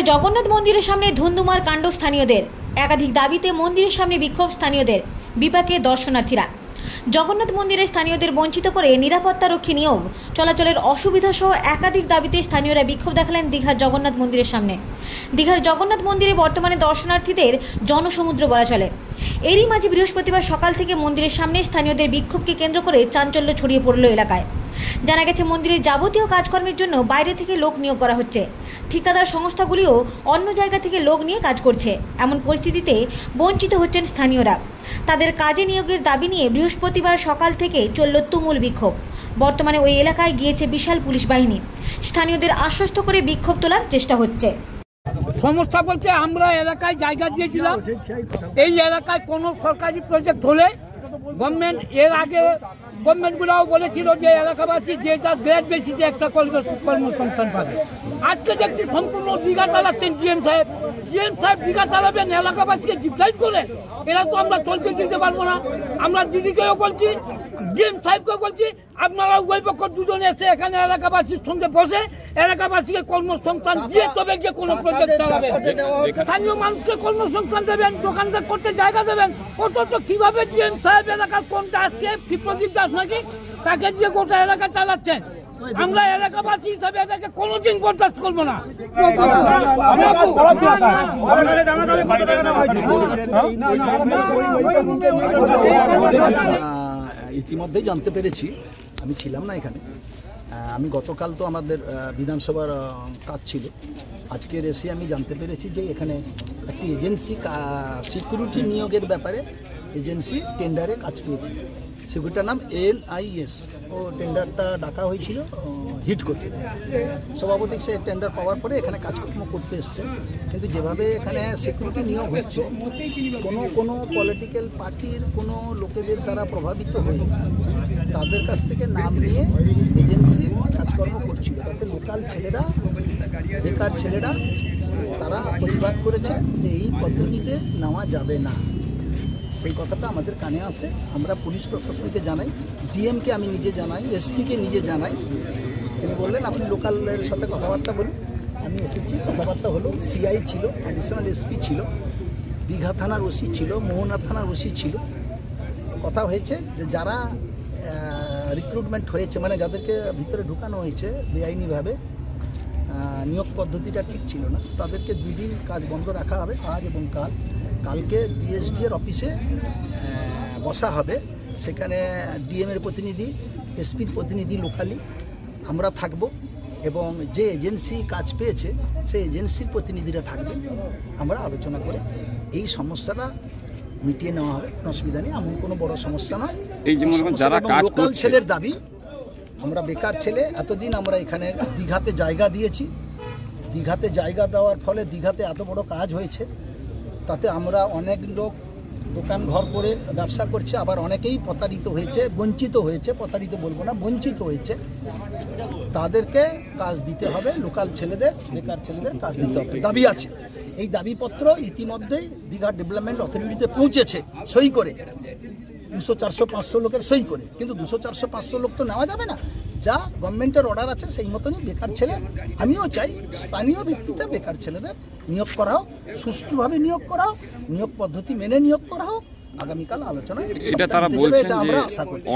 জগন্নাথ মন্দিরের সামনে ধুন্ধুমার কাণ্ড স্থানীয়দের। একাধিক দাবিতে মন্দিরের সামনে বিক্ষোভ স্থানীয়দের, বিপাকে দর্শনার্থীরা। জগন্নাথ মন্দিরে স্থানীয়দের বঞ্চিত করে নিরাপত্তারক্ষী নিয়োগ, চলাচলের অসুবিধা সহ একাধিক দাবিতে স্থানীয়রা বিক্ষোভ দেখালেন দীঘার জগন্নাথ মন্দিরের সামনে। দীঘার জগন্নাথ মন্দিরে বর্তমানে দর্শনার্থীদের জনসমুদ্র বলা চলে। এরই মাঝে বৃহস্পতিবার সকাল থেকে মন্দিরের সামনে স্থানীয়দের বিক্ষোভকে কেন্দ্র করে চাঞ্চল্য ছড়িয়ে পড়ল এলাকায়। জানা গেছে, মন্দিরের যাবতীয় কাজকর্মের জন্য বাইরে থেকে লোক নিয়োগ করা হচ্ছে। ঠিকাদার সংস্থাগুলিও অন্য জায়গা থেকে লোক নিয়ে কাজ করছে। এমন পরিস্থিতিতে বঞ্চিত হচ্ছেন স্থানীয়রা। তাদের কাজে নিয়োগের দাবি নিয়ে বৃহস্পতিবার সকাল থেকে চলল তুমুল বিক্ষোভ। বর্তমানে ওই এলাকায় গিয়েছে বিশাল পুলিশ বাহিনী। স্থানীয়দের আশ্বস্ত করে বিক্ষোভ তোলার চেষ্টা হচ্ছে। সমস্যা বলতে আমরা এলাকায় জায়গা দিয়েছিলাম। এই এলাকায় কোনো সরকারি প্রজেক্ট হলে গভর্নমেন্ট এর আগে গভর্নমেন্টগুলোও বলেছিল যে এলাকাবাসী যে যার গ্রেড বেসিসে একটা কর্মসংস্থান পাবে। আজকে দেখছি সম্পূর্ণ দীঘা চালাচ্ছেন ডিএম সাহেব। ডিএম সাহেব দীঘা চালাবেন এলাকাবাসীকে ডিপ্লাইড করে, এরা তো আমরা চলতে দিতে পারবো না। আমরা দিদিকেও বলছি, ডিএম সাহেবকেও বলছি, আপনারা উভয় পক্ষ দুজনে এসে এখানে এলাকাবাসীর সঙ্গে বসে এলাকাবাসীকে কর্মসংস্থান দিয়ে তবে গিয়ে কোনো প্রজেক্ট চালাবেন। স্থানীয় মানুষকে কর্মসংস্থান দেবেন, দোকানদার করতে জায়গা দেবেন। অথচ কিভাবে ডিএম সাহেব এলাকার কোনটা আজকে প্রদীপ দাস নাকি তাকে দিয়ে গোটা এলাকা চালাচ্ছেন। আমরা এলাকাবাসী হিসাবে এটাকে কোনোদিন বরদাস্ত করবো না। ইতিমধ্যেই জানতে পেরেছি, আমি ছিলাম না এখানে। আমি গতকাল তো আমাদের বিধানসভার কাজ ছিল, আজকের এসে আমি জানতে পেরেছি যে এখানে একটি এজেন্সি সিকিউরিটি নিয়োগের ব্যাপারে এজেন্সি টেন্ডারে কাজ পেয়েছে। সিকিউরিটির নাম NIS। ও টেন্ডারটা ডাকা হয়েছিল হিট করতে। সভাপতি সে টেন্ডার পাওয়ার পরে এখানে কাজকর্ম করতে এসছে। কিন্তু যেভাবে এখানে সিকিউরিটি নিয়োগ হচ্ছে, কোনো পলিটিক্যাল পার্টির কোনো লোকেদের দ্বারা প্রভাবিত হয়ে তাদের কাছ থেকে নাম নিয়ে এজেন্সি কাজকর্ম করছিল। তাতে লোকাল ছেলেরা, বেকার ছেলেরা তারা প্রতিবাদ করেছে যে এই পদ্ধতিতে নেওয়া যাবে না। সেই কথাটা আমাদের কানে আসে। আমরা পুলিশ প্রশাসনকে জানাই, ডিএমকে আমি নিজে জানাই, এসপিকে নিজে জানাই। তিনি বললেন আপনি লোকালের সাথে কথাবার্তা বলুন। আমি এসেছি, কথাবার্তা হলো। CI ছিল, অ্যাডিশনাল SP ছিল, দীঘা থানার ওসি ছিল, মোহনা থানার ওসি ছিল। কথা হয়েছে যে যারা রিক্রুটমেন্ট হয়েছে, মানে যাদেরকে ভিতরে ঢুকানো হয়েছে বেআইনিভাবে, নিয়োগ পদ্ধতিটা ঠিক ছিল না, তাদেরকে 2 দিন কাজ বন্ধ রাখা হবে, আজ এবং কাল। কালকে DSD এর অফিসে বসা হবে। সেখানে ডিএমের প্রতিনিধি, এসপির প্রতিনিধি লোকালি আমরা থাকব, এবং যে এজেন্সি কাজ পেয়েছে সেই এজেন্সির প্রতিনিধিরা থাকবে। আমরা আলোচনা করে এই সমস্যাটা মিটিয়ে নেওয়া হবে, কোনো অসুবিধা নেই। এমন কোনো বড় সমস্যা নয়। এই যারা কাজ লোকাল ছেলের দাবি, আমরা বেকার ছেলে, এতদিন আমরা এখানে দীঘাতে জায়গা দিয়েছি। দীঘাতে জায়গা দেওয়ার ফলে দীঘাতে এত বড় কাজ হয়েছে। তাতে আমরা অনেক লোক দোকান ঘর করে ব্যবসা করছে, আবার অনেকেই প্রতারিত হয়েছে, বঞ্চিত হয়েছে। প্রতারিত বলবো না, বঞ্চিত হয়েছে। তাদেরকে কাজ দিতে হবে, লোকাল ছেলেদের, বেকার ছেলেদের কাজ দিতে হবে। দাবি আছে। এই দাবিপত্র ইতিমধ্যেই দীঘা ডেভেলপমেন্ট অথরিটিতে পৌঁছেছে সই করে, 200, 400, 500 লোকের সই করে। কিন্তু 200, 400, 500 লোক তো নেওয়া যাবে না। যা গভর্নমেন্টের অর্ডার আছে সেই মতনই বেকার ছেলে, আমিও চাই স্থানীয় ভিত্তিতে বেকার ছেলেদের নিয়োগ করা হোক, সুষ্ঠুভাবে নিয়োগ করা হোক, নিয়োগ পদ্ধতি মেনে নিয়োগ করা হোক। আগামীকাল আলোচনায় এটা তারা বলছেন, আমরা আশা করছি।